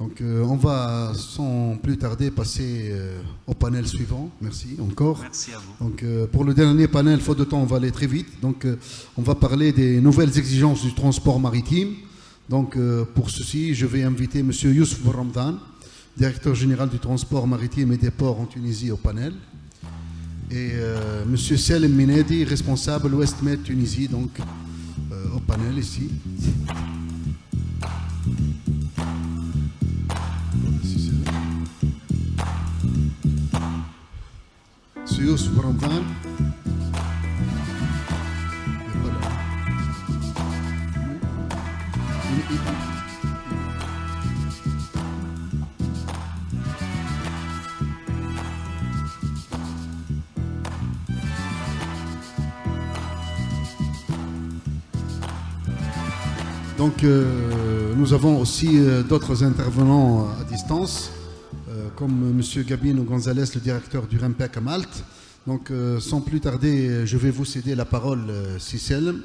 Donc, on va sans plus tarder passer au panel suivant. Merci encore. Merci à vous. Donc, pour le dernier panel, faute de temps, on va aller très vite. Donc, on va parler des nouvelles exigences du transport maritime. Donc, pour ceci, je vais inviter M. Yousef Ramdan, directeur général du transport maritime et des ports en Tunisie, au panel. Et M. Salem Minedi, responsable Ouest Med Tunisie, donc au panel ici. M. Yousef Ramdan. Donc, nous avons aussi d'autres intervenants à distance, comme M. Gabino Gonzalez, le directeur du REMPEC à Malte. Donc, sans plus tarder, je vais vous céder la parole, Sissel,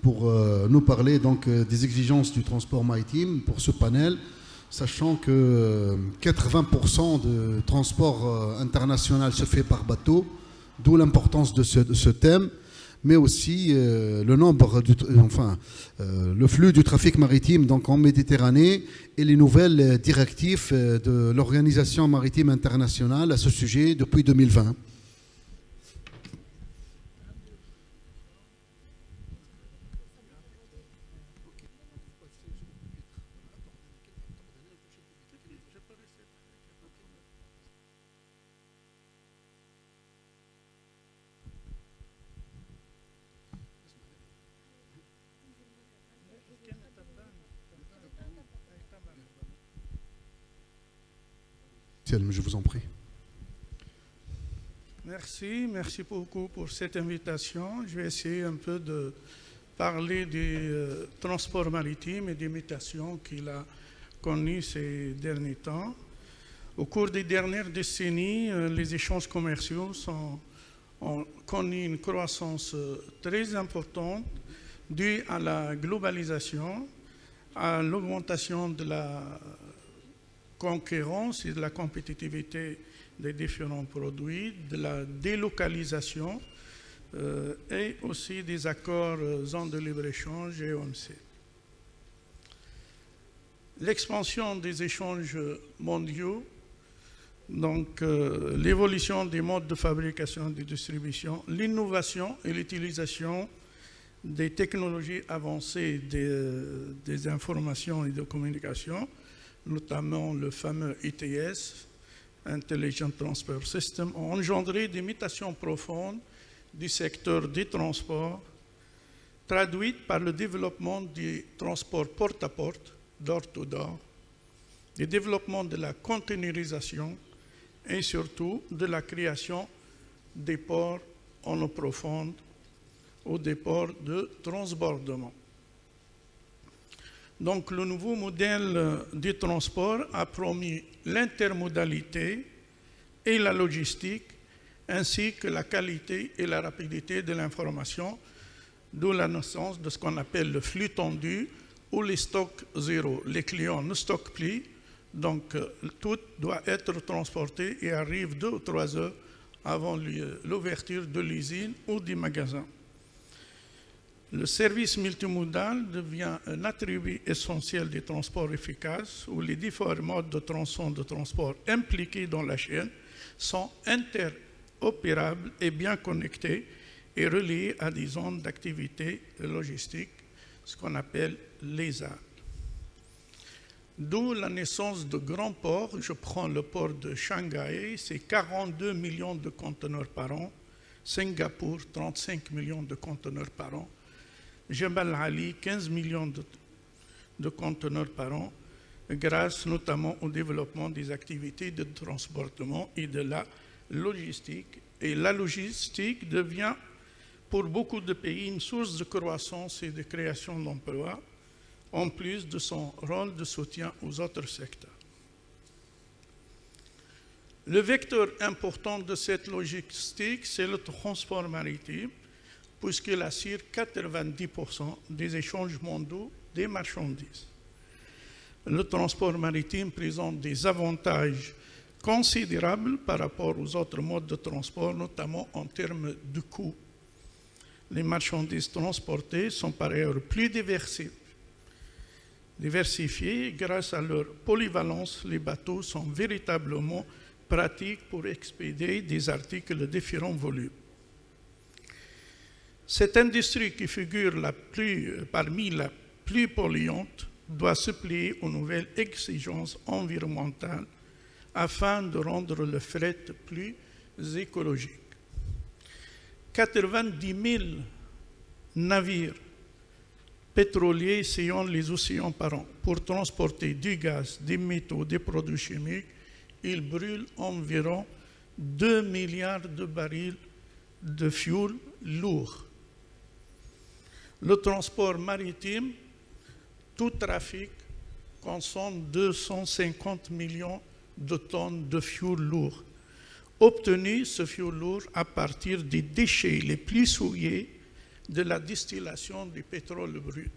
pour nous parler donc, des exigences du transport maritime pour ce panel, sachant que 80% de transport international se fait par bateau, d'où l'importance de ce thème, mais aussi le flux du trafic maritime donc en Méditerranée et les nouvelles directives de l'Organisation maritime internationale à ce sujet depuis 2020. Je vous en prie. Merci beaucoup pour cette invitation. Je vais essayer un peu de parler des transports maritimes et des mutations qu'il a connues ces derniers temps. Au cours des dernières décennies, les échanges commerciaux ont connu une croissance très importante due à la globalisation, à l'augmentation de la concurrence et de la compétitivité des différents produits, de la délocalisation et aussi des accords zones de libre-échange et OMC. L'expansion des échanges mondiaux, donc l'évolution des modes de fabrication et de distribution, l'innovation et l'utilisation des technologies avancées des informations et de communication, notamment le fameux ITS, Intelligent Transfer System, ont engendré des mutations profondes du secteur des transports, traduites par le développement du transport porte-à-porte, door-to-door, le développement de la containerisation et surtout de la création des ports en eau profonde ou des ports de transbordement. Donc, le nouveau modèle du transport a promis l'intermodalité et la logistique, ainsi que la qualité et la rapidité de l'information, d'où la naissance de ce qu'on appelle le flux tendu ou les stocks zéro. Les clients ne stockent plus, donc tout doit être transporté et arrive 2 ou 3 heures avant l'ouverture de l'usine ou du magasin. Le service multimodal devient un attribut essentiel des transports efficaces où les différents modes de transport impliqués dans la chaîne sont interopérables et bien connectés et reliés à des zones d'activité logistique, ce qu'on appelle les ZAD. D'où la naissance de grands ports. Je prends le port de Shanghai, c'est 42 millions de conteneurs par an. Singapour, 35 millions de conteneurs par an. Jebel Ali, 15 millions de conteneurs par an, grâce notamment au développement des activités de transportement et de la logistique. Et la logistique devient, pour beaucoup de pays, une source de croissance et de création d'emplois, en plus de son rôle de soutien aux autres secteurs. Le vecteur important de cette logistique, c'est le transport maritime, puisqu'il assure 90% des échanges mondiaux des marchandises. le transport maritime présente des avantages considérables par rapport aux autres modes de transport, notamment en termes de coût. Les marchandises transportées sont par ailleurs plus diversifiées. Grâce à leur polyvalence, les bateaux sont véritablement pratiques pour expédier des articles de différents volumes. Cette industrie qui figure parmi la plus polluante doit se plier aux nouvelles exigences environnementales afin de rendre le fret plus écologique. 90 000 navires pétroliers sillonnent les océans par an pour transporter du gaz, des métaux, des produits chimiques. Ils brûlent environ 2 milliards de barils de fioul lourd. Le transport maritime, tout trafic, consomme 250 millions de tonnes de fioul lourd. Obtenu ce fioul lourd à partir des déchets les plus souillés de la distillation du pétrole brut.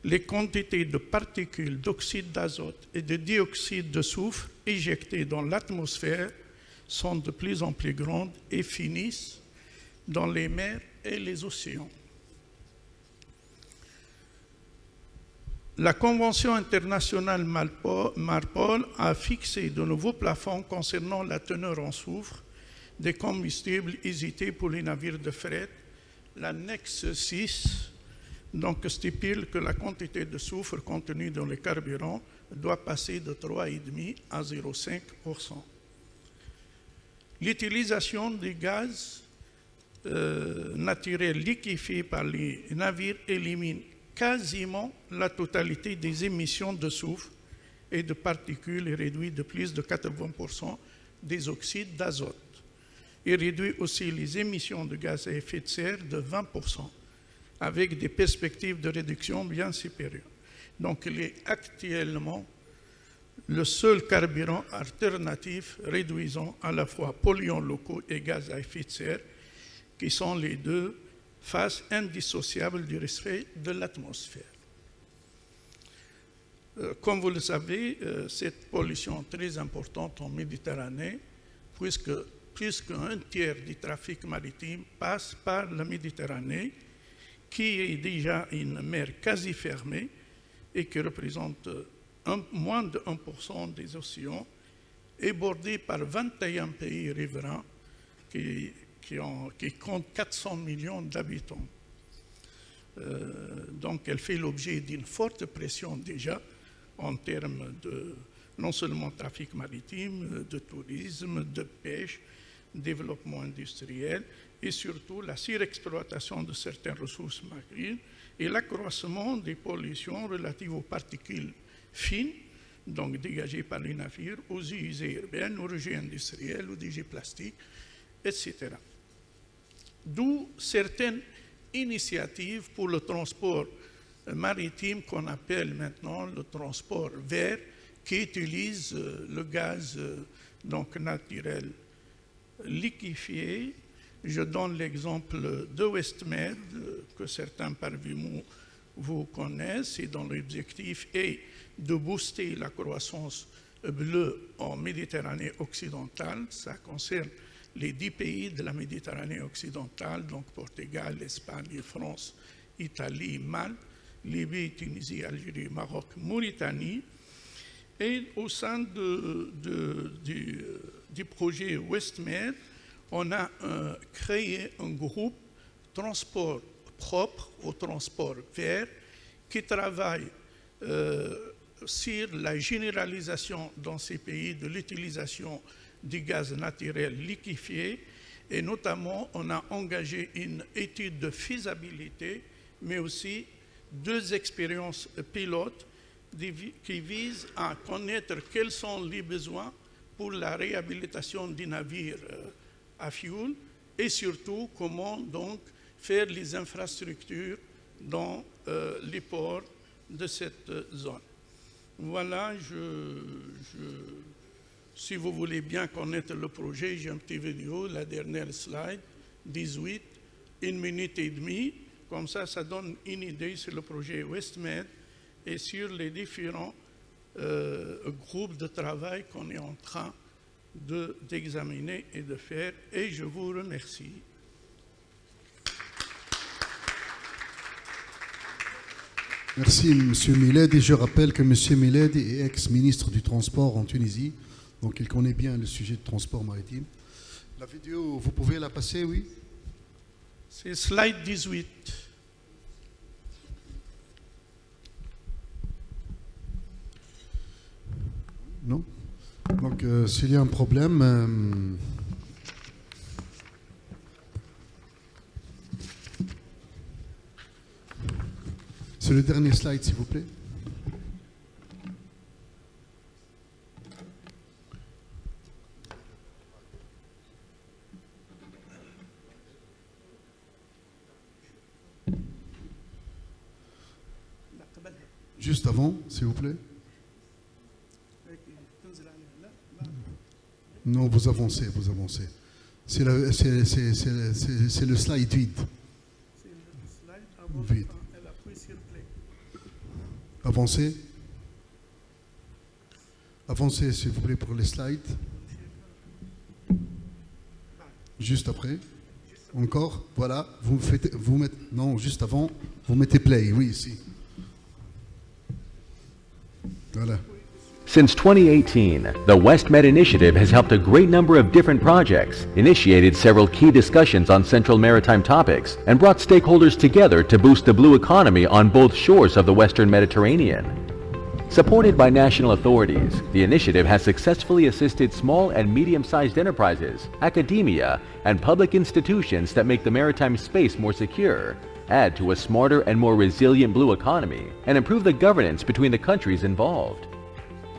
Les quantités de particules d'oxyde d'azote et de dioxyde de soufre éjectées dans l'atmosphère sont de plus en plus grandes et finissent dans les mers et les océans. La Convention internationale MARPOL a fixé de nouveaux plafonds concernant la teneur en soufre des combustibles hésités pour les navires de fret. L'annexe 6 stipule que la quantité de soufre contenue dans le carburant doit passer de 3,5 à 0,5%. L'utilisation du gaz naturel liquéfié par les navires élimine quasiment la totalité des émissions de soufre et de particules et réduit de plus de 80% des oxydes d'azote. Il réduit aussi les émissions de gaz à effet de serre de 20%, avec des perspectives de réduction bien supérieures. Donc il est actuellement le seul carburant alternatif réduisant à la fois polluants locaux et gaz à effet de serre, qui sont les deux face indissociable du respect de l'atmosphère. Comme vous le savez, cette pollution est très importante en Méditerranée, puisque plus qu'un tiers du trafic maritime passe par la Méditerranée, qui est déjà une mer quasi fermée et qui représente moins de 1% des océans, est bordée par 21 pays riverains qui compte 400 millions d'habitants. Donc elle fait l'objet d'une forte pression déjà en termes de non seulement trafic maritime, de tourisme, de pêche, développement industriel et surtout la surexploitation de certaines ressources marines et l'accroissement des pollutions relatives aux particules fines, donc dégagées par les navires, aux usées urbaines, aux rejets industriels, aux déchets plastiques, etc. D'où certaines initiatives pour le transport maritime qu'on appelle maintenant le transport vert, qui utilise le gaz naturel liquéfié. Je donne l'exemple de Westmed, que certains parmi vous connaissent, et dont l'objectif est de booster la croissance bleue en Méditerranée occidentale. Ça concerne les 10 pays de la Méditerranée occidentale, donc Portugal, Espagne, France, Italie, Malte, Libye, Tunisie, Algérie, Maroc, Mauritanie. Et au sein du projet Westmed, on a créé un groupe transport propre au transport vert qui travaille sur la généralisation dans ces pays de l'utilisation du gaz naturel liquéfié, et notamment on a engagé une étude de faisabilité, mais aussi 2 expériences pilotes qui visent à connaître quels sont les besoins pour la réhabilitation des navires à fioul et surtout comment donc faire les infrastructures dans les ports de cette zone. Voilà, si vous voulez bien connaître le projet, j'ai une petite vidéo, la dernière slide, 18, 1 minute et demie. Comme ça donne une idée sur le projet Westmed et sur les différents groupes de travail qu'on est en train d'examiner et de faire. Et je vous remercie. Merci, M. Miled. Et je rappelle que M. Miled est ex-ministre du Transport en Tunisie, donc il connaît bien le sujet du transport maritime. La vidéo, vous pouvez la passer, oui? C'est slide 18. Non? Donc, s'il y a un problème... c'est le dernier slide, s'il vous plaît. Juste avant, s'il vous plaît. Non, vous avancez, vous avancez. C'est le slide vide. Vide. Avancez. Avancez, s'il vous plaît, pour les slides. Juste après. Encore. Voilà. Vous mettez, non, juste avant. Vous mettez play. Oui, ici. Voilà. Since 2018, the WestMed Initiative has helped a great number of different projects, initiated several key discussions on central maritime topics, and brought stakeholders together to boost the blue economy on both shores of the Western Mediterranean. Supported by national authorities, the initiative has successfully assisted small and medium-sized enterprises, academia, and public institutions that make the maritime space more secure, add to a smarter and more resilient blue economy, and improve the governance between the countries involved.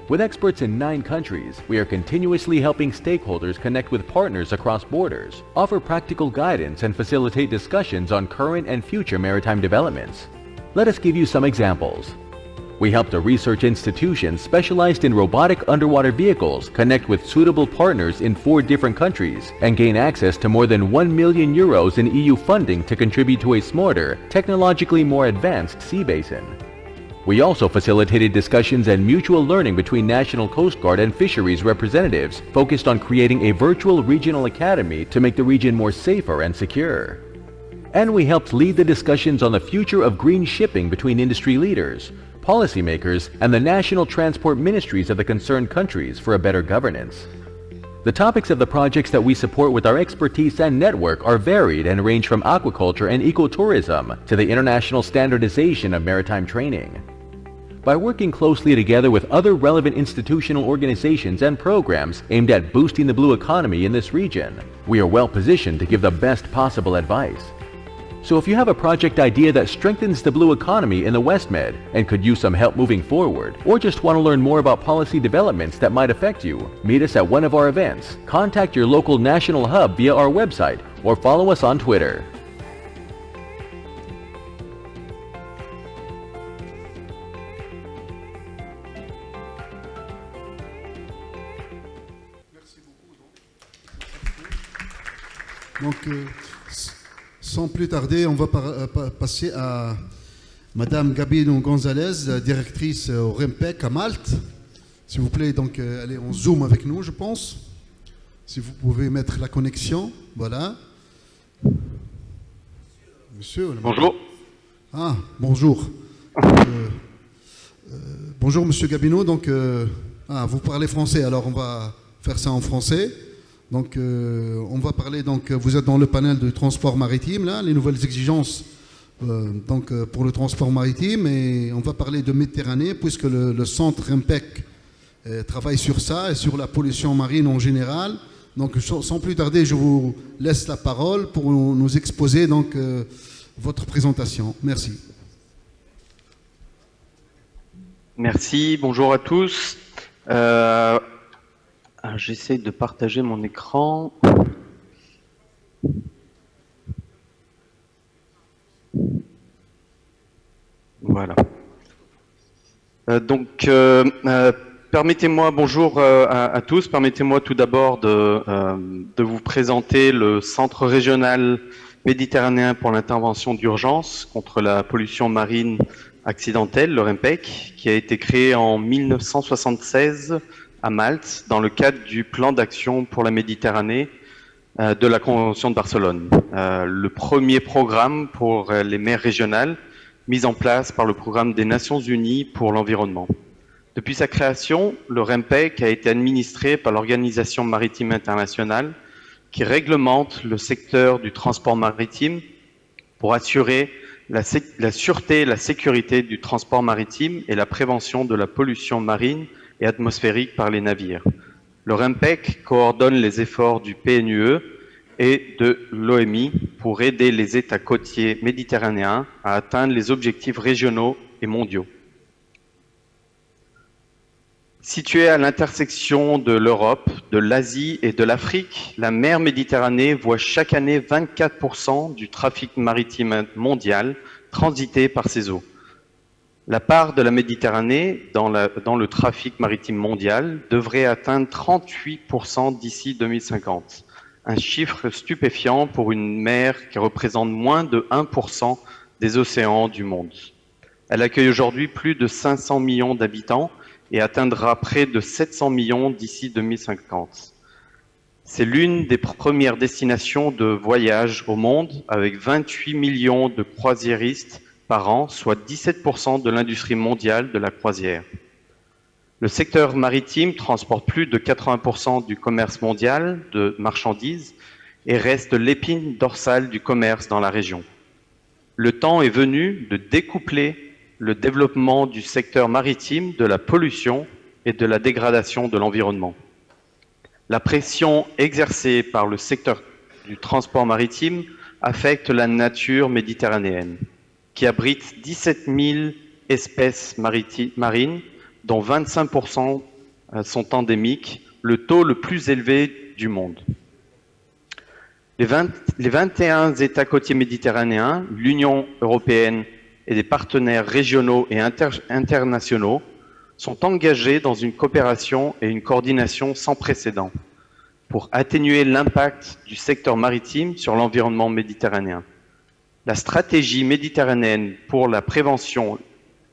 With experts in 9 countries, we are continuously helping stakeholders connect with partners across borders, offer practical guidance, and facilitate discussions on current and future maritime developments. Let us give you some examples. We helped a research institution specialized in robotic underwater vehicles connect with suitable partners in 4 different countries and gain access to more than €1 million in EU funding to contribute to a smarter, technologically more advanced sea basin. We also facilitated discussions and mutual learning between National Coast Guard and fisheries representatives focused on creating a virtual regional academy to make the region more safer and secure. And we helped lead the discussions on the future of green shipping between industry leaders, policymakers, and the national transport ministries of the concerned countries for a better governance. The topics of the projects that we support with our expertise and network are varied and range from aquaculture and ecotourism to the international standardization of maritime training. By working closely together with other relevant institutional organizations and programs aimed at boosting the blue economy in this region, we are well positioned to give the best possible advice. So if you have a project idea that strengthens the blue economy in the WestMed and could use some help moving forward, or just want to learn more about policy developments that might affect you, meet us at one of our events, contact your local national hub via our website, or follow us on Twitter. Donc, sans plus tarder, on va passer à Madame Gabino Gonzalez, directrice au REMPEC à Malte. S'il vous plaît, donc, elle est en Zoom avec nous, je pense. Si vous pouvez mettre la connexion, voilà. Monsieur. Bonjour. Ah, bonjour. Bonjour, Monsieur Gabino. Donc, vous parlez français, alors on va faire ça en français. Donc, on va parler, donc, vous êtes dans le panel du transport maritime, là, les nouvelles exigences pour le transport maritime, et on va parler de Méditerranée, puisque le centre REMPEC travaille sur ça, et sur la pollution marine en général. Donc, sans plus tarder, je vous laisse la parole pour nous exposer donc, votre présentation. Merci. Merci, bonjour à tous. J'essaie de partager mon écran. Voilà. Permettez-moi, bonjour à tous, permettez-moi tout d'abord de vous présenter le Centre régional méditerranéen pour l'intervention d'urgence contre la pollution marine accidentelle, le REMPEC, qui a été créé en 1976 à Malte dans le cadre du plan d'action pour la Méditerranée de la Convention de Barcelone. Le premier programme pour les mers régionales mis en place par le programme des Nations Unies pour l'environnement. Depuis sa création, le REMPEC a été administré par l'Organisation maritime internationale qui réglemente le secteur du transport maritime pour assurer la sûreté et la sécurité du transport maritime et la prévention de la pollution marine et atmosphérique par les navires. Le REMPEC coordonne les efforts du PNUE et de l'OMI pour aider les États côtiers méditerranéens à atteindre les objectifs régionaux et mondiaux. Située à l'intersection de l'Europe, de l'Asie et de l'Afrique, la mer Méditerranée voit chaque année 24% du trafic maritime mondial transiter par ses eaux. La part de la Méditerranée dans le trafic maritime mondial devrait atteindre 38% d'ici 2050, un chiffre stupéfiant pour une mer qui représente moins de 1% des océans du monde. Elle accueille aujourd'hui plus de 500 millions d'habitants et atteindra près de 700 millions d'ici 2050. C'est l'une des premières destinations de voyage au monde, avec 28 millions de croisiéristes par an, soit 17% de l'industrie mondiale de la croisière. Le secteur maritime transporte plus de 80% du commerce mondial de marchandises et reste l'épine dorsale du commerce dans la région. Le temps est venu de découpler le développement du secteur maritime de la pollution et de la dégradation de l'environnement. La pression exercée par le secteur du transport maritime affecte la nature méditerranéenne, qui abrite 17 000 espèces marines, dont 25% sont endémiques, le taux le plus élevé du monde. Les 21 États côtiers méditerranéens, l'Union européenne et des partenaires régionaux et internationaux sont engagés dans une coopération et une coordination sans précédent pour atténuer l'impact du secteur maritime sur l'environnement méditerranéen. La stratégie méditerranéenne pour la prévention,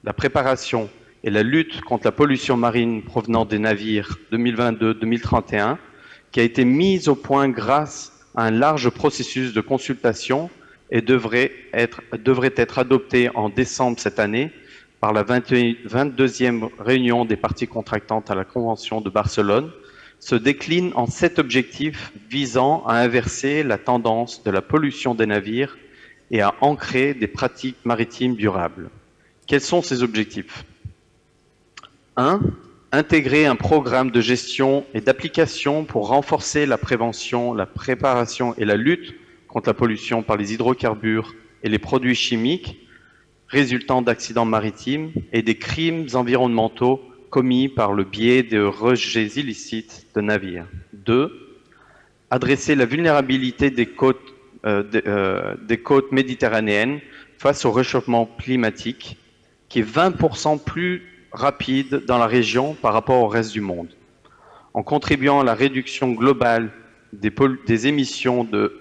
la préparation et la lutte contre la pollution marine provenant des navires 2022-2031, qui a été mise au point grâce à un large processus de consultation et devrait être adoptée en décembre cette année par la 22e réunion des parties contractantes à la Convention de Barcelone, se décline en 7 objectifs visant à inverser la tendance de la pollution des navires et à ancrer des pratiques maritimes durables. Quels sont ces objectifs ? 1. Intégrer un programme de gestion et d'application pour renforcer la prévention, la préparation et la lutte contre la pollution par les hydrocarbures et les produits chimiques résultant d'accidents maritimes et des crimes environnementaux commis par le biais de rejets illicites de navires. 2. Adresser la vulnérabilité des côtes méditerranéennes face au réchauffement climatique, qui est 20% plus rapide dans la région par rapport au reste du monde, en contribuant à la réduction globale des émissions de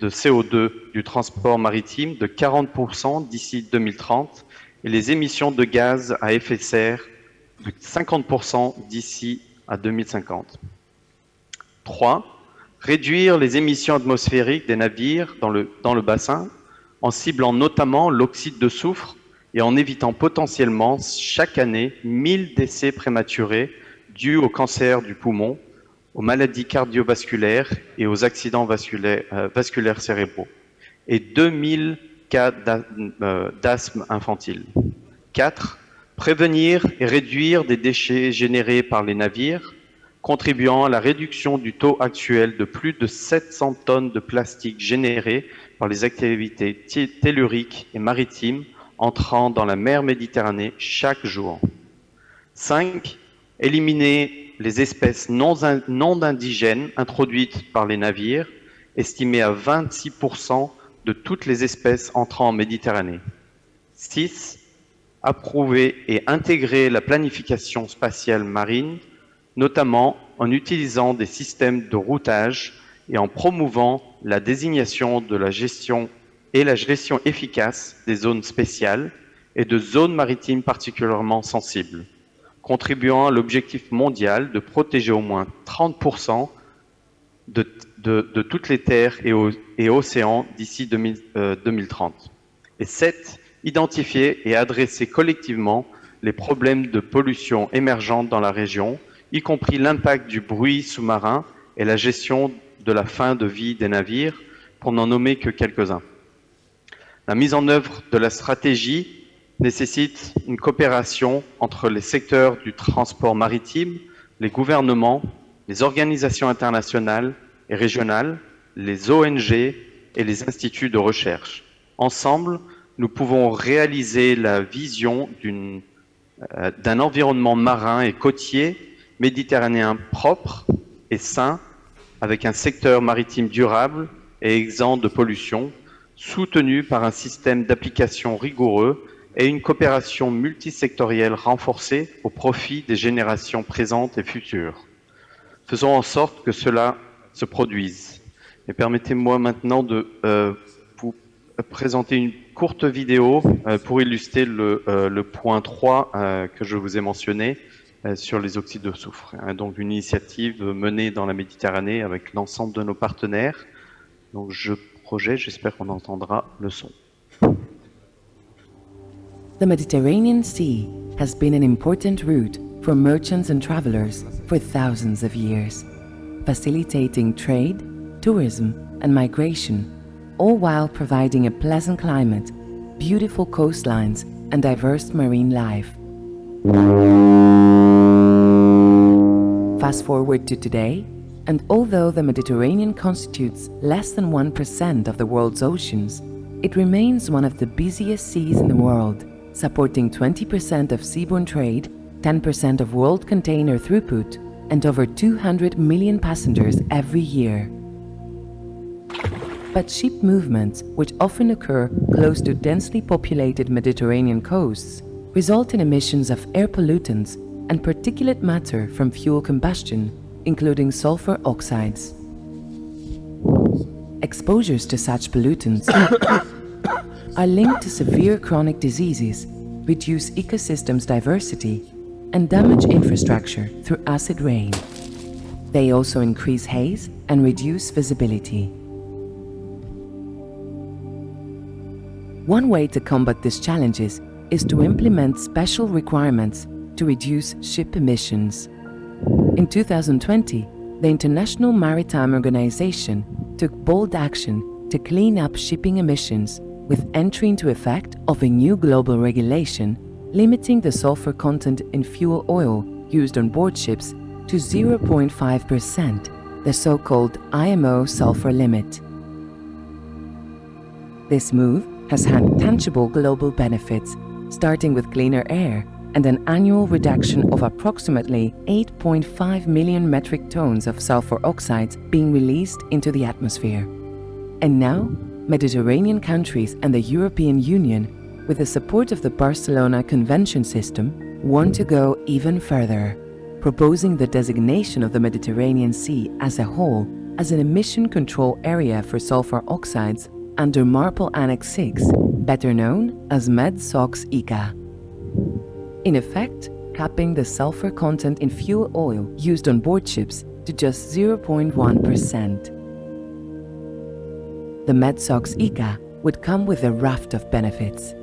CO2 du transport maritime de 40% d'ici 2030 et les émissions de gaz à effet de serre de 50% d'ici à 2050. 3. Réduire les émissions atmosphériques des navires dans le bassin en ciblant notamment l'oxyde de soufre et en évitant potentiellement chaque année 1000 décès prématurés dus au cancer du poumon, aux maladies cardiovasculaires et aux accidents vasculaires cérébraux, et 2000 cas d'asthme infantile. 4. Prévenir et réduire des déchets générés par les navires, contribuant à la réduction du taux actuel de plus de 700 tonnes de plastique générées par les activités telluriques et maritimes entrant dans la mer Méditerranée chaque jour. 5. Éliminer les espèces non indigènes introduites par les navires, estimées à 26% de toutes les espèces entrant en Méditerranée. 6. Approuver et intégrer la planification spatiale marine, notamment en utilisant des systèmes de routage et en promouvant la désignation de la gestion efficace des zones spéciales et de zones maritimes particulièrement sensibles, contribuant à l'objectif mondial de protéger au moins 30% de toutes les terres et océans d'ici 2030. Et 7. Identifier et adresser collectivement les problèmes de pollution émergentes dans la région, y compris l'impact du bruit sous-marin et la gestion de la fin de vie des navires, pour n'en nommer que quelques-uns. La mise en œuvre de la stratégie nécessite une coopération entre les secteurs du transport maritime, les gouvernements, les organisations internationales et régionales, les ONG et les instituts de recherche. Ensemble, nous pouvons réaliser la vision d'un environnement marin et côtier méditerranéen propre et sain, avec un secteur maritime durable et exempt de pollution, soutenu par un système d'application rigoureux et une coopération multisectorielle renforcée au profit des générations présentes et futures. Faisons en sorte que cela se produise. Et permettez-moi maintenant de vous présenter une courte vidéo pour illustrer le point 3 que je vous ai mentionné sur les oxydes de soufre. Donc une initiative menée dans la Méditerranée avec l'ensemble de nos partenaires. Donc je projette, j'espère qu'on entendra le son. The Mediterranean Sea has been an important route for merchants and travelers for thousands of years, facilitating trade, tourism, and migration, all while providing a pleasant climate, beautiful coastlines, and diverse marine life. Fast forward to today, and although the Mediterranean constitutes less than 1% of the world's oceans, it remains one of the busiest seas in the world, supporting 20% of seaborne trade, 10% of world container throughput, and over 200 million passengers every year. But ship movements, which often occur close to densely populated Mediterranean coasts, result in emissions of air pollutants and particulate matter from fuel combustion, including sulfur oxides. Exposures to such pollutants are linked to severe chronic diseases, reduce ecosystems diversity, and damage infrastructure through acid rain. They also increase haze and reduce visibility. One way to combat these challenges is to implement special requirements to reduce ship emissions. In 2020, the International Maritime Organization took bold action to clean up shipping emissions with entry into effect of a new global regulation limiting the sulfur content in fuel oil used on board ships to 0.5%, the so-called IMO sulfur limit. This move has had tangible global benefits, starting with cleaner air and an annual reduction of approximately 8.5 million metric tons of sulfur oxides being released into the atmosphere. And now, Mediterranean countries and the European Union, with the support of the Barcelona Convention system, want to go even further, proposing the designation of the Mediterranean Sea as a whole as an emission control area for sulfur oxides under MARPOL Annex 6, better known as MED-SOx-ICA. In effect, capping the sulfur content in fuel oil used on board ships to just 0.1%. The MED-SOx-ICA would come with a raft of benefits.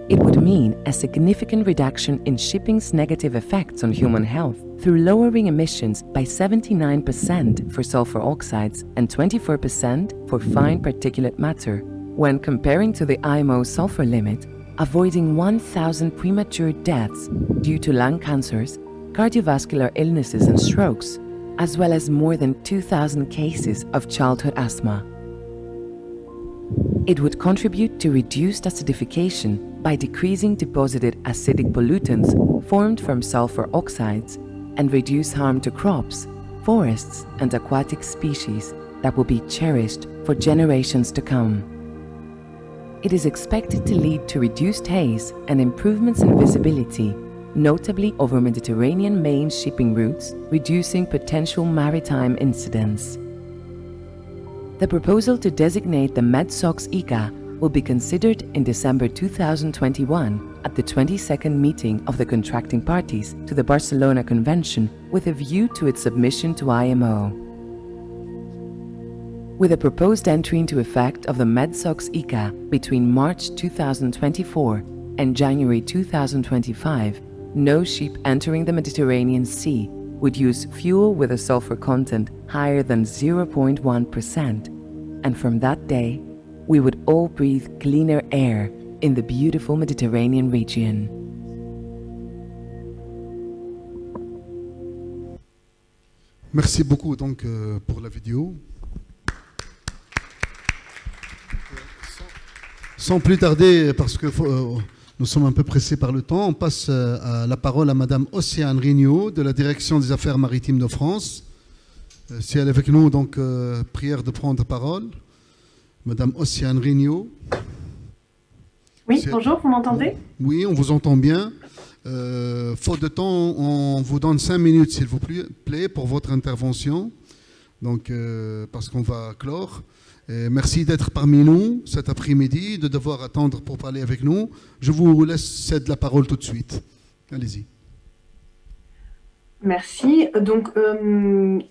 It would mean a significant reduction in shipping's negative effects on human health through lowering emissions by 79% for sulfur oxides and 24% for fine particulate matter, when comparing to the IMO sulfur limit, avoiding 1,000 premature deaths due to lung cancers, cardiovascular illnesses and strokes, as well as more than 2,000 cases of childhood asthma. It would contribute to reduced acidification by decreasing deposited acidic pollutants formed from sulfur oxides and reduce harm to crops, forests, and aquatic species that will be cherished for generations to come. It is expected to lead to reduced haze and improvements in visibility, notably over Mediterranean main shipping routes, reducing potential maritime incidents. The proposal to designate the MED-SOx-ICA will be considered in December 2021 at the 22nd meeting of the contracting parties to the Barcelona Convention with a view to its submission to IMO. With a proposed entry into effect of the MedSox ICA between March 2024 and January 2025, no ship entering the Mediterranean Sea would use fuel with a sulfur content higher than 0.1%, and from that day, we would all breathe cleaner air in the beautiful Mediterranean region. Merci beaucoup donc pour la vidéo. Sans plus tarder, parce que nous sommes un peu pressés par le temps, on passe la parole à Madame Océane Rignot de la Direction des Affaires Maritimes de France. Si elle est avec nous, donc prière de prendre parole. Madame Océane Rignot. Oui, bonjour, vous m'entendez? Oui, on vous entend bien. Faute de temps, on vous donne 5 minutes, s'il vous plaît, pour votre intervention. Donc, parce qu'on va clore. Merci d'être parmi nous cet après-midi, de devoir attendre pour parler avec nous. Je vous laisse céder la parole tout de suite. Allez-y. Merci. Donc,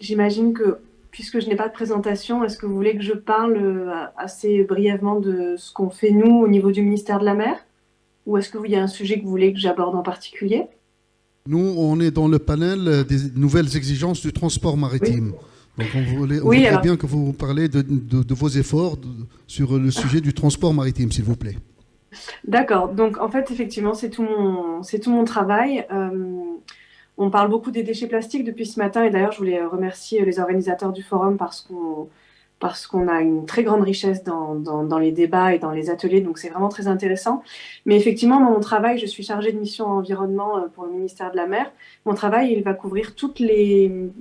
j'imagine que, puisque je n'ai pas de présentation, est-ce que vous voulez que je parle assez brièvement de ce qu'on fait, nous, au niveau du ministère de la Mer? Ou est-ce qu'il y a un sujet que vous voulez que j'aborde en particulier? Nous, on est dans le panel des nouvelles exigences du transport maritime. Oui. Donc, on voudrait bien que vous parlez de vos efforts sur le sujet du transport maritime, s'il vous plaît. D'accord. Donc, en fait, effectivement, c'est tout mon travail. On parle beaucoup des déchets plastiques depuis ce matin. Et d'ailleurs, je voulais remercier les organisateurs du forum parce qu'on a une très grande richesse dans les débats et dans les ateliers. Donc, c'est vraiment très intéressant. Mais effectivement, dans mon travail, je suis chargée de mission environnement pour le ministère de la Mer. Mon travail, il va couvrir toutes les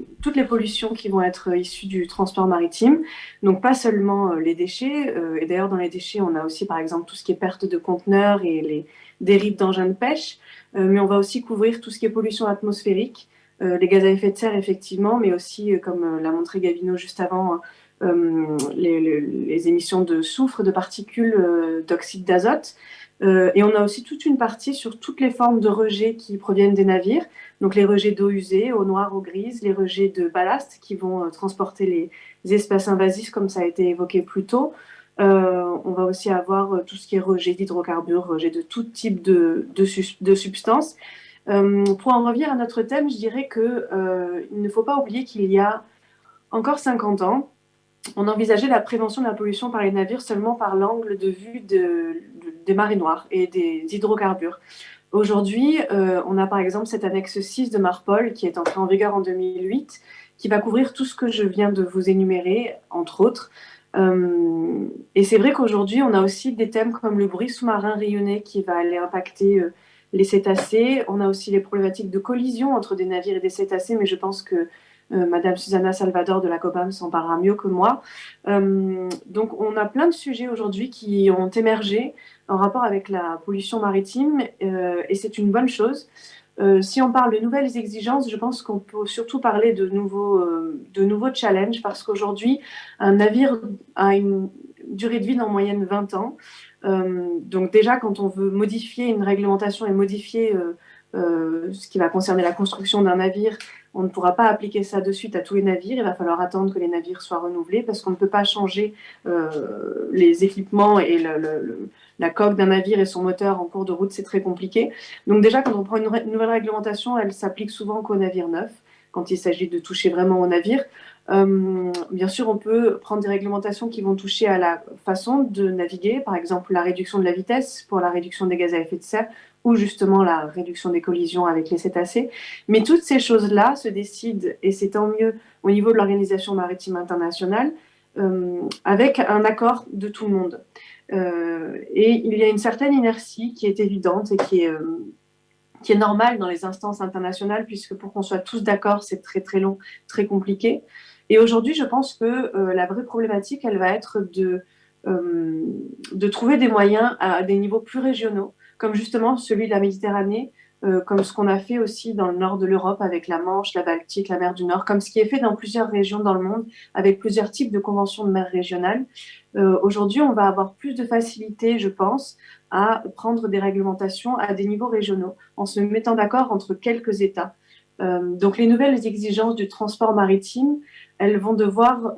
pollutions qui vont être issues du transport maritime. Donc, pas seulement les déchets. Et d'ailleurs, dans les déchets, on a aussi, par exemple, tout ce qui est perte de conteneurs et les dérives d'engins de pêche. Mais on va aussi couvrir tout ce qui est pollution atmosphérique, les gaz à effet de serre, effectivement, mais aussi, comme l'a montré Gabino juste avant, les émissions de soufre, de particules, d'oxyde d'azote. Et on a aussi toute une partie sur toutes les formes de rejets qui proviennent des navires, donc les rejets d'eau usée, eau noire, eau grise, les rejets de ballast qui vont transporter les espèces invasives, comme ça a été évoqué plus tôt. On va aussi avoir tout ce qui est rejet d'hydrocarbures, rejet de tout type de substances. Pour en revenir à notre thème, je dirais qu'il ne faut pas oublier qu'il y a encore 50 ans, on envisageait la prévention de la pollution par les navires seulement par l'angle de vue des marées noires et des hydrocarbures. Aujourd'hui, on a par exemple cette annexe 6 de Marpol qui est entrée en vigueur en 2008, qui va couvrir tout ce que je viens de vous énumérer, entre autres. Et c'est vrai qu'aujourd'hui, on a aussi des thèmes comme le bruit sous-marin rayonné qui va aller impacter les cétacés. On a aussi les problématiques de collision entre des navires et des cétacés, mais je pense que Madame Susana Salvador de la COPAM s'en parlera mieux que moi. Donc, on a plein de sujets aujourd'hui qui ont émergé en rapport avec la pollution maritime et c'est une bonne chose. Si on parle de nouvelles exigences, je pense qu'on peut surtout parler de nouveaux challenges parce qu'aujourd'hui, un navire a une durée de vie en moyenne 20 ans. Donc déjà, quand on veut modifier une réglementation et modifier ce qui va concerner la construction d'un navire, on ne pourra pas appliquer ça de suite à tous les navires. Il va falloir attendre que les navires soient renouvelés parce qu'on ne peut pas changer les équipements et la coque d'un navire et son moteur en cours de route, c'est très compliqué. Donc déjà, quand on prend une nouvelle réglementation, elle s'applique souvent qu'aux navires neufs, quand il s'agit de toucher vraiment au navire. Bien sûr, on peut prendre des réglementations qui vont toucher à la façon de naviguer, par exemple la réduction de la vitesse pour la réduction des gaz à effet de serre ou justement la réduction des collisions avec les cétacés. Mais toutes ces choses-là se décident, et c'est tant mieux, au niveau de l'Organisation maritime internationale, avec un accord de tout le monde. Et il y a une certaine inertie qui est évidente et qui est normale dans les instances internationales, puisque pour qu'on soit tous d'accord, c'est très très long, très compliqué. Et aujourd'hui, je pense que la vraie problématique, elle va être de trouver des moyens à des niveaux plus régionaux, comme justement celui de la Méditerranée, comme ce qu'on a fait aussi dans le nord de l'Europe avec la Manche, la Baltique, la mer du Nord, comme ce qui est fait dans plusieurs régions dans le monde avec plusieurs types de conventions de mer régionales. Aujourd'hui, on va avoir plus de facilité, je pense, à prendre des réglementations à des niveaux régionaux en se mettant d'accord entre quelques États. Donc les nouvelles exigences du transport maritime, elles vont devoir,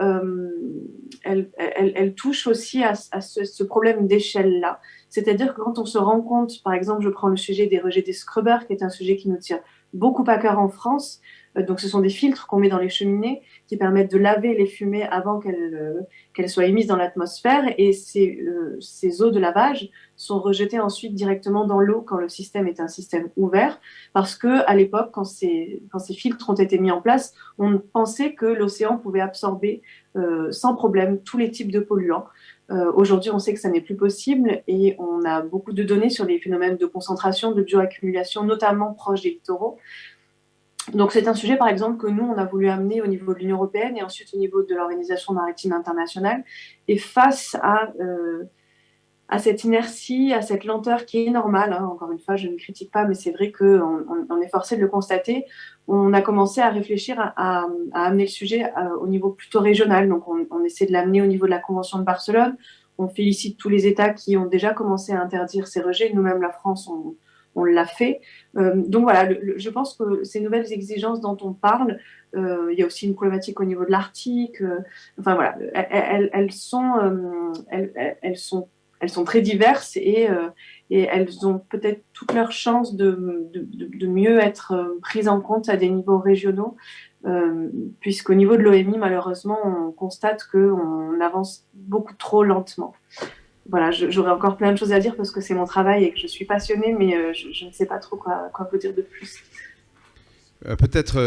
elles touchent aussi à ce problème d'échelle-là. C'est-à-dire que quand on se rend compte, par exemple, je prends le sujet des rejets des scrubbers, qui est un sujet qui nous tient beaucoup à cœur en France. Donc ce sont des filtres qu'on met dans les cheminées qui permettent de laver les fumées avant qu'elles soient émises dans l'atmosphère. Et ces eaux de lavage sont rejetées ensuite directement dans l'eau quand le système est un système ouvert. Parce qu'à l'époque, quand ces filtres ont été mis en place, on pensait que l'océan pouvait absorber sans problème tous les types de polluants. Aujourd'hui, on sait que ça n'est plus possible et on a beaucoup de données sur les phénomènes de concentration, de bioaccumulation, notamment proches des littoraux. Donc c'est un sujet, par exemple, que nous, on a voulu amener au niveau de l'Union européenne et ensuite au niveau de l'Organisation maritime internationale. Et face à cette inertie, à cette lenteur qui est normale, hein, encore une fois, je ne critique pas, mais c'est vrai qu'on est forcé de le constater, on a commencé à réfléchir à amener le sujet au niveau plutôt régional. Donc on essaie de l'amener au niveau de la Convention de Barcelone. On félicite tous les États qui ont déjà commencé à interdire ces rejets. Nous-mêmes, la France, on l'a fait. Donc voilà, je pense que ces nouvelles exigences dont on parle, il y a aussi une problématique au niveau de l'Arctique. Enfin voilà, elles sont très diverses et elles ont peut-être toutes leurs chances de mieux être prises en compte à des niveaux régionaux, puisqu'au niveau de l'OMI, malheureusement, on constate qu'on avance beaucoup trop lentement. Voilà, j'aurais encore plein de choses à dire parce que c'est mon travail et que je suis passionnée, mais je ne sais pas trop quoi vous dire de plus. Peut-être,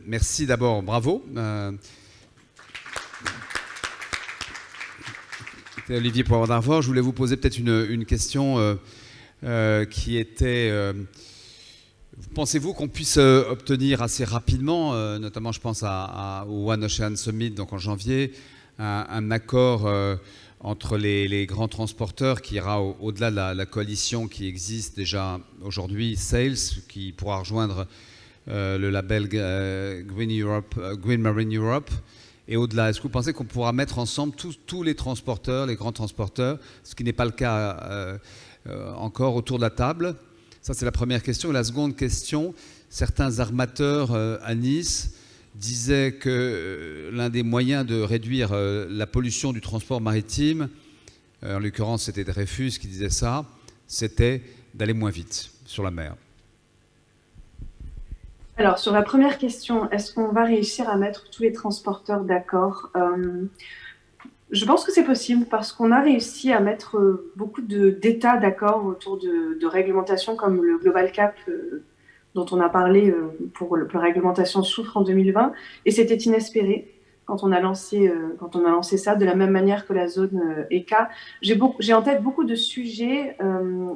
merci d'abord, bravo. Olivier Poivre-d'Arvor, je voulais vous poser peut-être une question qui était... pensez-vous qu'on puisse obtenir assez rapidement, notamment je pense au One Ocean Summit, donc en janvier, un accord entre les grands transporteurs qui ira au-delà de la coalition qui existe déjà aujourd'hui, Sails, qui pourra rejoindre le label Green Marine Europe. Et au-delà, est-ce que vous pensez qu'on pourra mettre ensemble tous les transporteurs, les grands transporteurs, ce qui n'est pas le cas encore autour de la table? Ça, c'est la première question. Et la seconde question, certains armateurs à Nice disaient que l'un des moyens de réduire la pollution du transport maritime, en l'occurrence c'était Dreyfus qui disait ça, c'était d'aller moins vite sur la mer. Alors, sur la première question, est-ce qu'on va réussir à mettre tous les transporteurs d'accord? Je pense que c'est possible parce qu'on a réussi à mettre beaucoup d'États d'accord autour de réglementations comme le Global Cap dont on a parlé pour la réglementation soufre en 2020. Et c'était inespéré quand on a lancé ça, de la même manière que la zone ECA. J'ai en tête beaucoup de sujets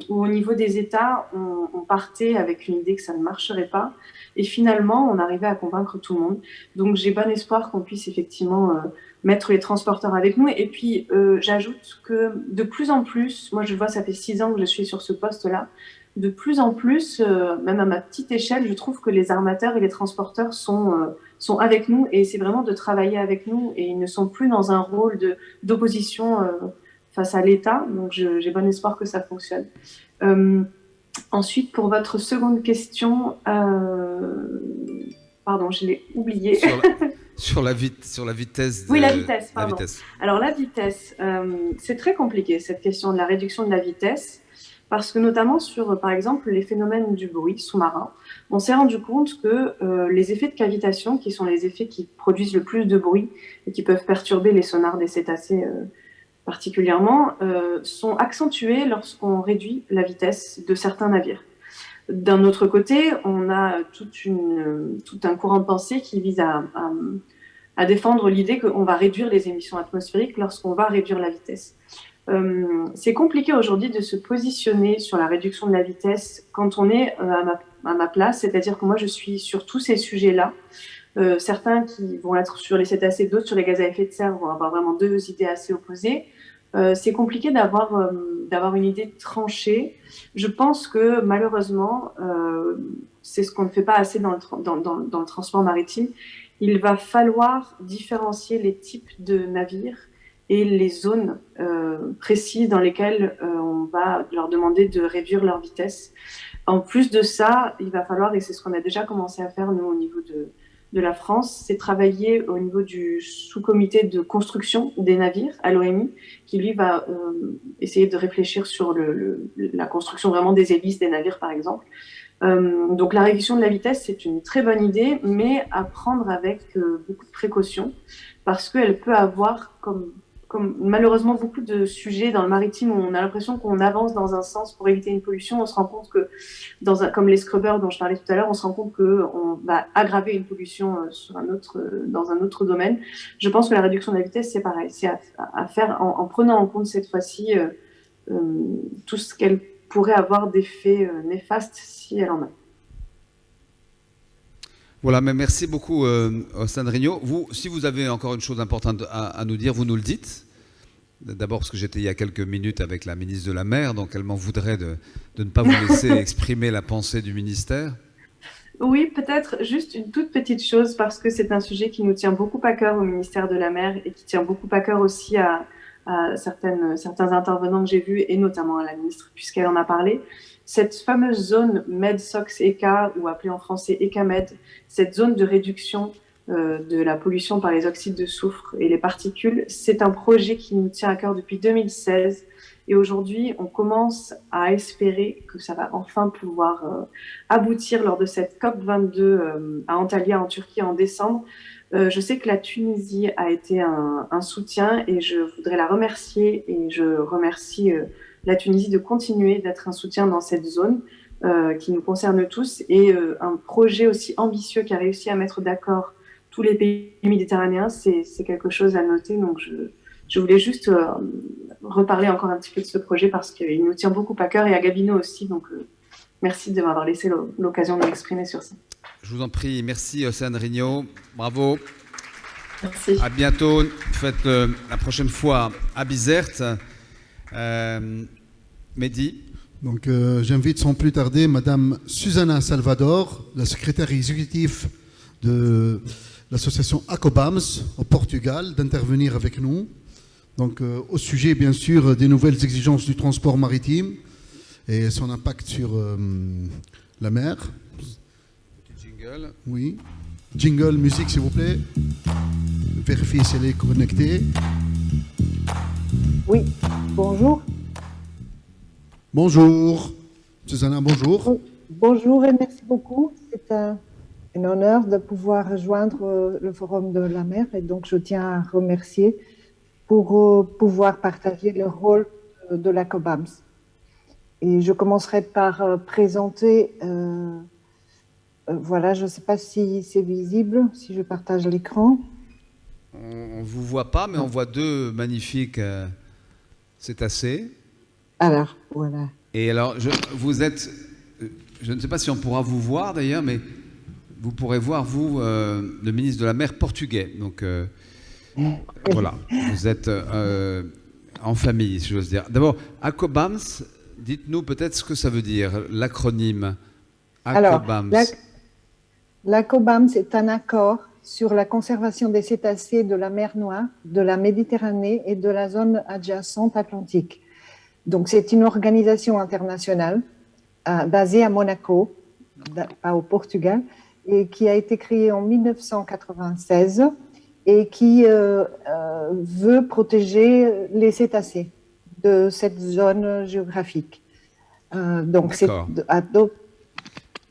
où au niveau des États, on partait avec une idée que ça ne marcherait pas. Et finalement, on arrivait à convaincre tout le monde. Donc j'ai bon espoir qu'on puisse effectivement mettre les transporteurs avec nous. Et puis j'ajoute que de plus en plus, moi je vois, ça fait 6 ans que je suis sur ce poste-là, de plus en plus, même à ma petite échelle, je trouve que les armateurs et les transporteurs sont avec nous et c'est vraiment de travailler avec nous et ils ne sont plus dans un rôle d'opposition face à l'État. Donc j'ai bon espoir que ça fonctionne. Ensuite, pour votre seconde question, pardon, je l'ai oublié. Sur la vitesse. Oui, la vitesse, pardon. Alors la vitesse, c'est très compliqué cette question de la réduction de la vitesse. Parce que notamment sur, par exemple, les phénomènes du bruit sous-marin, on s'est rendu compte que les effets de cavitation, qui sont les effets qui produisent le plus de bruit et qui peuvent perturber les sonars des cétacés particulièrement, sont accentués lorsqu'on réduit la vitesse de certains navires. D'un autre côté, on a tout un courant de pensée qui vise à défendre l'idée qu'on va réduire les émissions atmosphériques lorsqu'on va réduire la vitesse. C'est compliqué aujourd'hui de se positionner sur la réduction de la vitesse quand on est à ma place, c'est-à-dire que moi je suis sur tous ces sujets-là. Certains qui vont être sur les cétacés, d'autres sur les gaz à effet de serre vont avoir vraiment deux idées assez opposées. C'est compliqué d'avoir une idée tranchée. Je pense que malheureusement, c'est ce qu'on ne fait pas assez dans le transport maritime. Il va falloir différencier les types de navires et les zones précises dans lesquelles on va leur demander de réduire leur vitesse. En plus de ça, il va falloir, et c'est ce qu'on a déjà commencé à faire nous au niveau de la France, c'est travailler au niveau du sous-comité de construction des navires à l'OMI, qui lui va essayer de réfléchir sur la construction vraiment des hélices des navires, par exemple. Donc la réduction de la vitesse, c'est une très bonne idée, mais à prendre avec beaucoup de précaution, parce qu'elle peut avoir, comme malheureusement beaucoup de sujets dans le maritime où on a l'impression qu'on avance dans un sens pour éviter une pollution, on se rend compte que, comme les scrubbers dont je parlais tout à l'heure, on se rend compte qu'on va aggraver une pollution dans un autre domaine. Je pense que la réduction de la vitesse, c'est pareil, c'est à faire en prenant en compte cette fois-ci tout ce qu'elle pourrait avoir d'effets néfastes si elle en a. Voilà, mais merci beaucoup, Sandrino. Si vous avez encore une chose importante à nous dire, vous nous le dites. D'abord parce que j'étais il y a quelques minutes avec la ministre de la Mer, donc elle m'en voudrait de ne pas vous laisser exprimer la pensée du ministère. Oui, peut-être juste une toute petite chose, parce que c'est un sujet qui nous tient beaucoup à cœur au ministère de la Mer et qui tient beaucoup à cœur aussi à certains intervenants que j'ai vus, et notamment à la ministre, puisqu'elle en a parlé. Cette fameuse zone MED-SOX-ECA, ou appelée en français ECAMED, cette zone de réduction de la pollution par les oxydes de soufre et les particules, c'est un projet qui nous tient à cœur depuis 2016. Et aujourd'hui, on commence à espérer que ça va enfin pouvoir aboutir lors de cette COP22 à Antalya, en Turquie, en décembre. Je sais que la Tunisie a été un soutien, et je voudrais la remercier, et je remercie la Tunisie de continuer d'être un soutien dans cette zone qui nous concerne tous, et un projet aussi ambitieux qui a réussi à mettre d'accord tous les pays méditerranéens, c'est quelque chose à noter. Donc je voulais juste reparler encore un petit peu de ce projet parce qu'il nous tient beaucoup à cœur, et à Gabino aussi, donc merci de m'avoir laissé l'occasion de m'exprimer sur ça. Je vous en prie, merci Sandrino, bravo. Merci. À bientôt, faites la prochaine fois à Bizerte. Mehdi. Donc j'invite sans plus tarder Madame Susana Salvador, la secrétaire exécutive de l'association ACOBAMS au Portugal, d'intervenir avec nous. Donc au sujet bien sûr des nouvelles exigences du transport maritime et son impact sur la mer. Petit jingle. Oui. Jingle, musique s'il vous plaît. Vérifiez si elle est connectée. Oui, bonjour. Bonjour. Susanna, bonjour. Bonjour et merci beaucoup. C'est un honneur de pouvoir rejoindre le Forum de la mer, et donc je tiens à remercier pour pouvoir partager le rôle de la COBAMS. Et je commencerai par présenter, voilà, je ne sais pas si c'est visible, si je partage l'écran. On ne vous voit pas, mais on voit deux magnifiques cétacés. Alors, voilà. Et alors, vous êtes, je ne sais pas si on pourra vous voir d'ailleurs, mais vous pourrez voir, vous, le ministre de la Mer portugais. Donc, voilà, vous êtes en famille, si j'ose dire. D'abord, ACOBAMS, dites-nous peut-être ce que ça veut dire, l'acronyme ACOBAMS. Alors, l'ACOBAMS est un accord sur la conservation des cétacés de la mer Noire, de la Méditerranée et de la zone adjacente atlantique. Donc, c'est une organisation internationale basée à Monaco, pas au Portugal, et qui a été créée en 1996 et qui veut protéger les cétacés de cette zone géographique. Donc, c'est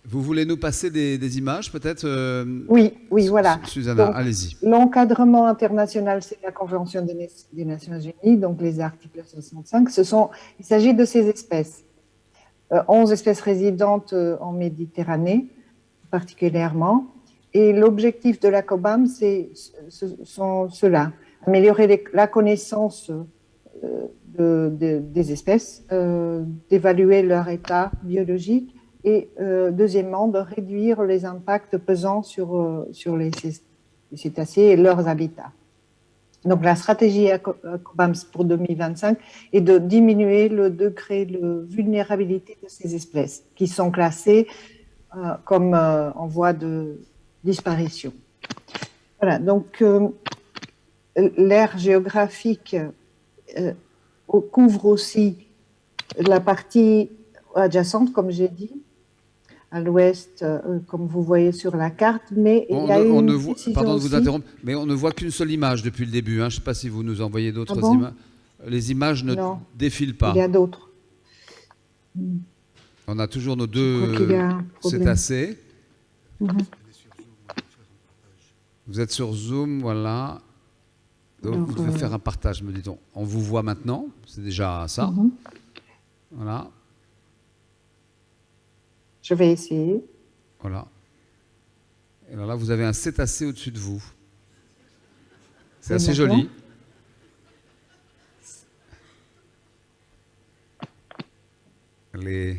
Vous voulez nous passer des images, peut-être Oui, voilà. Susanna, allez-y. L'encadrement international, c'est la Convention des Nations Unies, donc les articles 65. Il s'agit de ces espèces. 11 espèces résidentes en Méditerranée, particulièrement. Et l'objectif de la COBAM, sont ceux-là. Améliorer la connaissance des espèces, d'évaluer leur état biologique, et deuxièmement, de réduire les impacts pesants sur les cétacés et leurs habitats. Donc la stratégie COBAMS pour 2025 est de diminuer le degré de vulnérabilité de ces espèces qui sont classées comme en voie de disparition. Voilà, donc l'aire géographique couvre aussi la partie adjacente, comme j'ai dit, à l'ouest, comme vous voyez sur la carte, mais il y a on une ne voit, décision pardon de vous aussi. interrompre, mais on ne voit qu'une seule image depuis le début. Je ne sais pas si vous nous envoyez d'autres Ah bon? images. Les images ne Non. défilent pas. Il y a d'autres. On a toujours nos Je crois qu'il deux y a un problème. cétacés. Mhm. Vous êtes sur Zoom, voilà. Donc, Donc, vous devez faire un partage, me dit-on. On vous voit maintenant, c'est déjà ça. Mhm. Voilà, Je vais essayer. voilà. Et alors là, vous avez un cétacé au-dessus de vous. C'est Et assez maintenant joli. Les...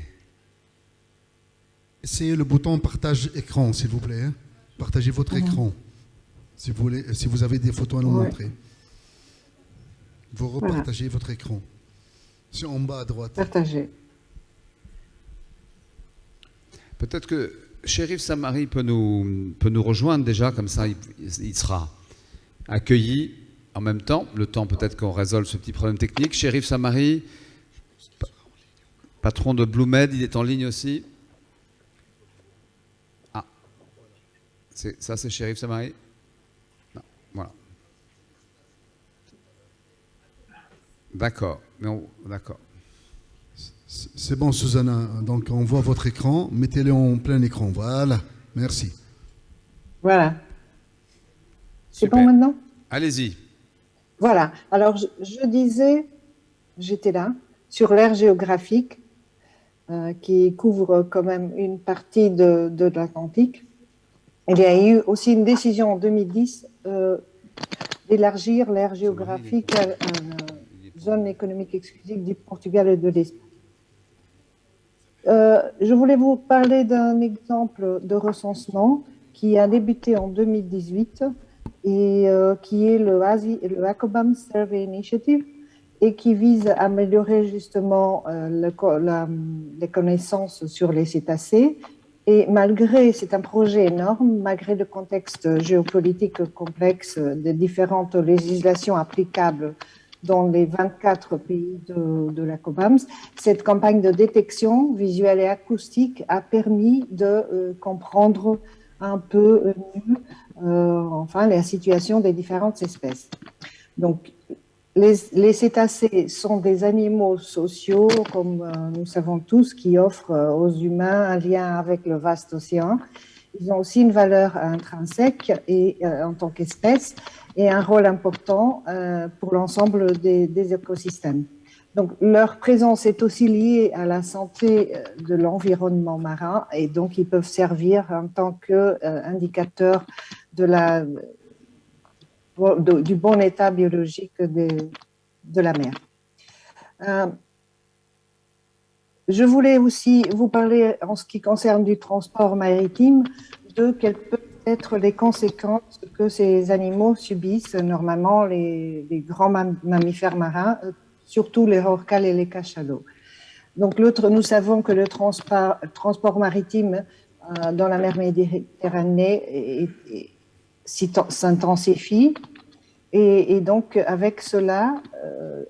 Essayez le bouton partage écran, s'il vous plaît. Hein. Partagez votre écran, si vous voulez, si vous avez des photos à nous Ouais. montrer. Vous repartagez votre écran. C'est en bas à droite. Partager. Peut-être que Chérif Samari peut nous rejoindre déjà, comme ça il sera accueilli en même temps. Le temps peut-être qu'on résolve ce petit problème technique. Chérif Samari, patron de BlueMed, il est en ligne aussi. Ah, ça c'est Chérif Samari? Non, voilà. D'accord, d'accord. C'est bon, Susanna. Donc, on voit votre écran. Mettez-le en plein écran. Voilà. Merci. Voilà. C'est Super. bon maintenant? Allez-y. Voilà. Alors, je disais, j'étais là, sur l'aire géographique qui couvre quand même une partie de l'Atlantique. Il y a eu aussi une décision en 2010 d'élargir l'aire géographique à la zone économique exclusive du Portugal et de l'Espagne. Je voulais vous parler d'un exemple de recensement qui a débuté en 2018 et qui est le ACOBAM Survey Initiative et qui vise à améliorer justement les connaissances sur les cétacés. Et malgré, c'est un projet énorme, malgré le contexte géopolitique complexe des différentes législations applicables dans les 24 pays de la COBAMS, cette campagne de détection visuelle et acoustique a permis de comprendre un peu mieux enfin, la situation des différentes espèces. Donc, les cétacés sont des animaux sociaux, comme nous savons tous, qui offrent aux humains un lien avec le vaste océan. Ils ont aussi une valeur intrinsèque et, en tant qu'espèce et un rôle important pour l'ensemble des écosystèmes. Donc, leur présence est aussi liée à la santé de l'environnement marin et donc ils peuvent servir en tant qu'indicateurs du bon état biologique de la mer. Je voulais aussi vous parler, en ce qui concerne du transport maritime, de quelles peuvent être les conséquences que ces animaux subissent, normalement les grands mammifères marins, surtout les rorquals et les cachalots. Donc, nous savons que le transport maritime dans la mer Méditerranée s'intensifie. Et donc, avec cela,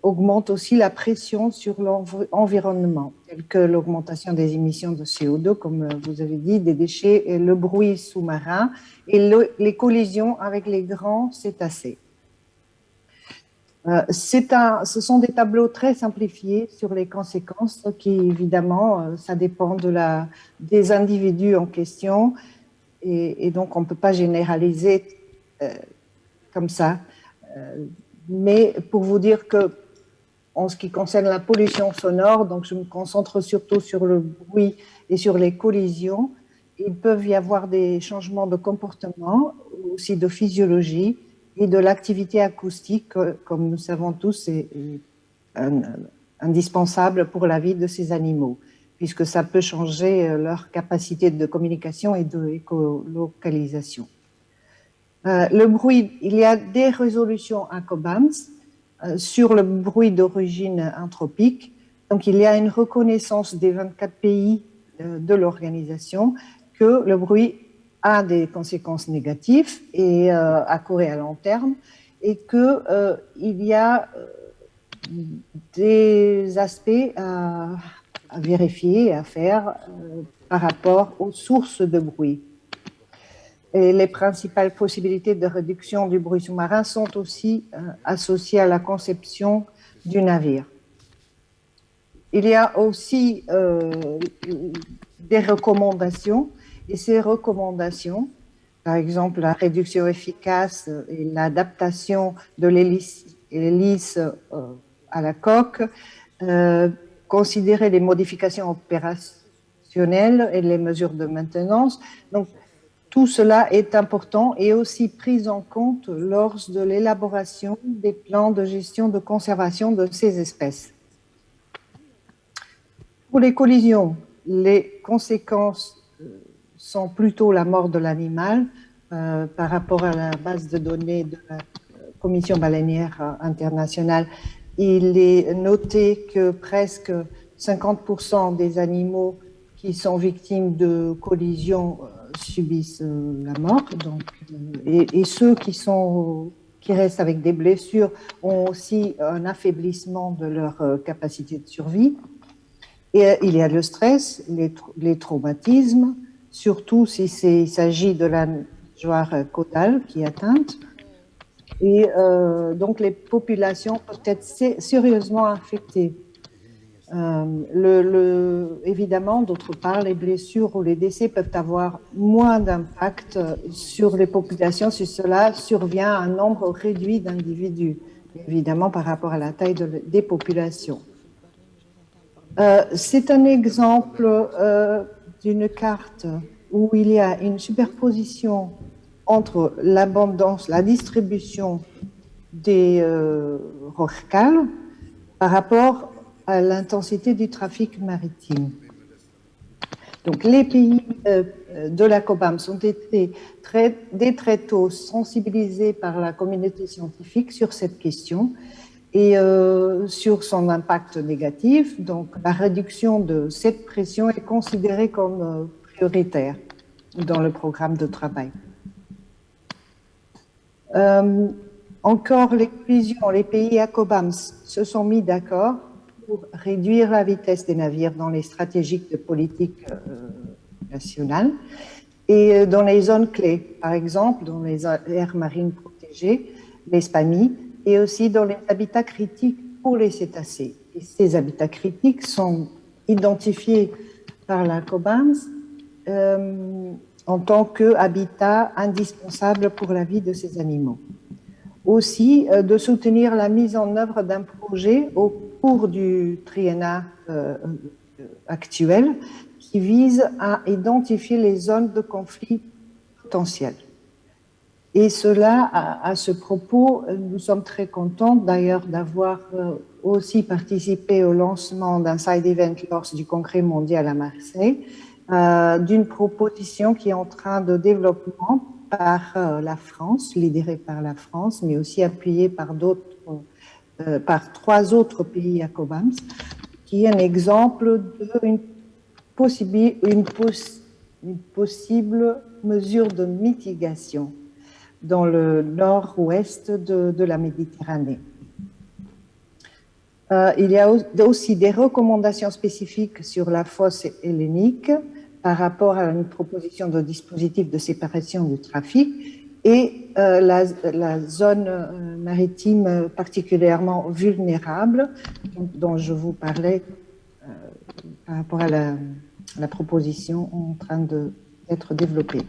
augmente aussi la pression sur l'environnement, telle que l'augmentation des émissions de CO2, comme vous avez dit, des déchets, et le bruit sous-marin et les collisions avec les grands cétacés. Ce sont des tableaux très simplifiés sur les conséquences qui, évidemment, ça dépend des individus en question et donc on ne peut pas généraliser comme ça. Mais pour vous dire que, en ce qui concerne la pollution sonore, donc je me concentre surtout sur le bruit et sur les collisions, il peut y avoir des changements de comportement, aussi de physiologie et de l'activité acoustique, comme nous savons tous, c'est indispensable pour la vie de ces animaux, puisque ça peut changer leur capacité de communication et de écolocalisation. Le bruit, il y a des résolutions à COBAMS sur le bruit d'origine anthropique. Donc, il y a une reconnaissance des 24 pays de l'organisation que le bruit a des conséquences négatives et à court et à long terme, et qu'il y a des aspects à vérifier, à faire par rapport aux sources de bruit. Et les principales possibilités de réduction du bruit sous-marin sont aussi associées à la conception du navire. Il y a aussi des recommandations, et ces recommandations, par exemple la réduction efficace et l'adaptation de l'hélice à la coque, considérer les modifications opérationnelles et les mesures de maintenance. Donc, tout cela est important et aussi pris en compte lors de l'élaboration des plans de gestion de conservation de ces espèces. Pour les collisions, les conséquences sont plutôt la mort de l'animal par rapport à la base de données de la Commission baleinière internationale. Il est noté que presque 50% des animaux qui sont victimes de collisions subissent la mort. Donc, et ceux qui restent avec des blessures ont aussi un affaiblissement de leur capacité de survie. Et il y a le stress, les traumatismes, surtout si il s'agit de la nageoire caudale qui est atteinte. Et donc les populations peuvent être sérieusement affectées. Évidemment, d'autre part, les blessures ou les décès peuvent avoir moins d'impact sur les populations si cela survient à un nombre réduit d'individus, évidemment par rapport à la taille des populations. C'est un exemple d'une carte où il y a une superposition entre l'abondance, la distribution des rorquals par rapport à l'intensité du trafic maritime. Donc, les pays de la COBAMS ont été très tôt sensibilisés par la communauté scientifique sur cette question et sur son impact négatif. Donc, la réduction de cette pression est considérée comme prioritaire dans le programme de travail. Encore les collisions, les pays à COBAMS se sont mis d'accord pour réduire la vitesse des navires dans les stratégies de politique nationale et dans les zones clés, par exemple dans les aires marines protégées, les SPAMI, et aussi dans les habitats critiques pour les cétacés. Et ces habitats critiques sont identifiés par la COBAMS en tant qu'habitat indispensable pour la vie de ces animaux. Aussi, de soutenir la mise en œuvre d'un projet au cours du triennat actuel qui vise à identifier les zones de conflit potentiels. Et cela, à ce propos, nous sommes très contents d'ailleurs d'avoir aussi participé au lancement d'un side event lors du Congrès mondial à Marseille, d'une proposition qui est en train de développement par la France, lidérée par la France, mais aussi appuyée par par 3 autres pays à COBAMS, qui est un exemple d'une possible mesure de mitigation dans le nord-ouest de la Méditerranée. Il y a aussi des recommandations spécifiques sur la fosse hellénique par rapport à une proposition de dispositif de séparation du trafic et la zone maritime particulièrement vulnérable dont je vous parlais par rapport à la proposition en train d'être développée.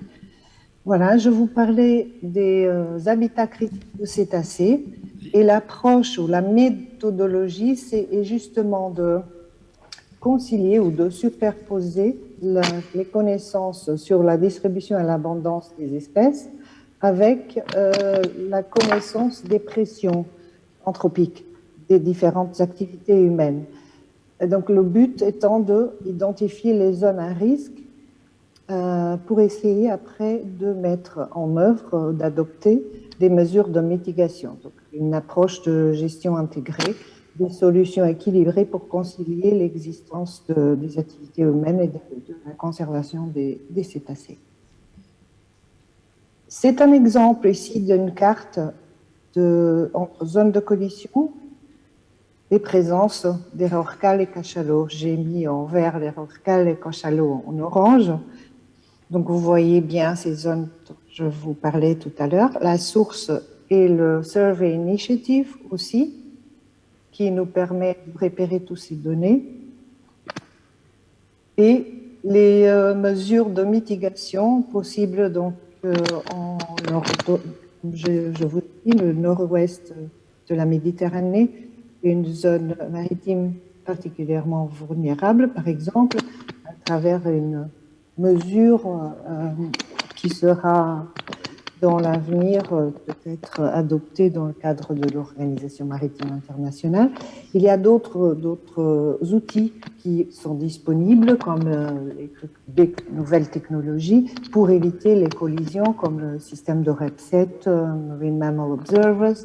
Voilà, je vous parlais des habitats critiques de cétacés et l'approche ou la méthodologie, c'est justement de concilier ou de superposer les connaissances sur la distribution et l'abondance des espèces avec la connaissance des pressions anthropiques des différentes activités humaines. Et donc le but étant d'identifier les zones à risque pour essayer après de mettre en œuvre, d'adopter des mesures de mitigation. Donc, une approche de gestion intégrée, des solutions équilibrées pour concilier l'existence des activités humaines et de la conservation des cétacés. C'est un exemple ici d'une carte entre zones de collision et présence des rorquals et cachalots. J'ai mis en vert les rorquals et cachalots en orange. Donc vous voyez bien ces zones dont je vous parlais tout à l'heure. La source est le Survey Initiative aussi, qui nous permet de repérer toutes ces données. Et les mesures de mitigation possibles donc, je vous dis, le nord-ouest de la Méditerranée, une zone maritime particulièrement vulnérable, par exemple, à travers une mesure qui sera dans l'avenir peut-être adoptée dans le cadre de l'Organisation maritime internationale. Il y a d'autres outils qui sont disponibles, comme les nouvelles technologies, pour éviter les collisions, comme le système de REPSET, Marine Mammal Observers.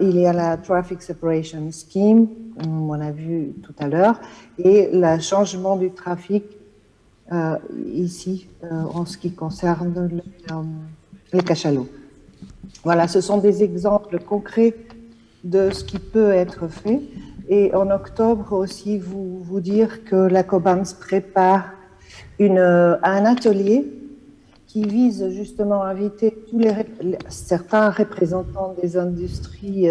Il y a la Traffic Separation Scheme, comme on a vu tout à l'heure, et le changement du trafic ici, en ce qui concerne les cachalots. Voilà, ce sont des exemples concrets de ce qui peut être fait. Et en octobre aussi, vous dire que la COBAMS prépare un atelier qui vise justement à inviter certains représentants des industries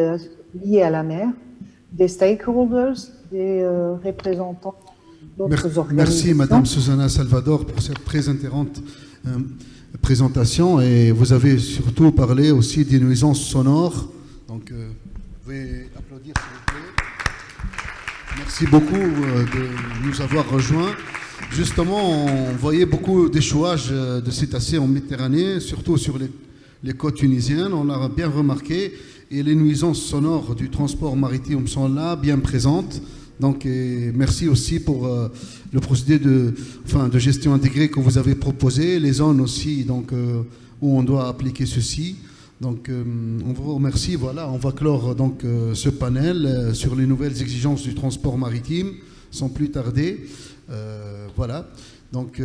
liées à la mer, des stakeholders, des représentants d'autres organisations. Merci Madame Susana Salvador pour cette très intéressante présentation, et vous avez surtout parlé aussi des nuisances sonores. Donc, vous pouvez applaudir s'il vous plaît. Merci beaucoup de nous avoir rejoints. Justement, on voyait beaucoup d'échouages de cétacés en Méditerranée, surtout sur les côtes tunisiennes, on l'a bien remarqué, et les nuisances sonores du transport maritime sont là, bien présentes. Donc, merci aussi pour le procédé de gestion intégrée que vous avez proposé, les zones aussi donc, où on doit appliquer ceci. Donc, on vous remercie. Voilà, on va clore donc, ce panel sur les nouvelles exigences du transport maritime sans plus tarder. Voilà. Donc,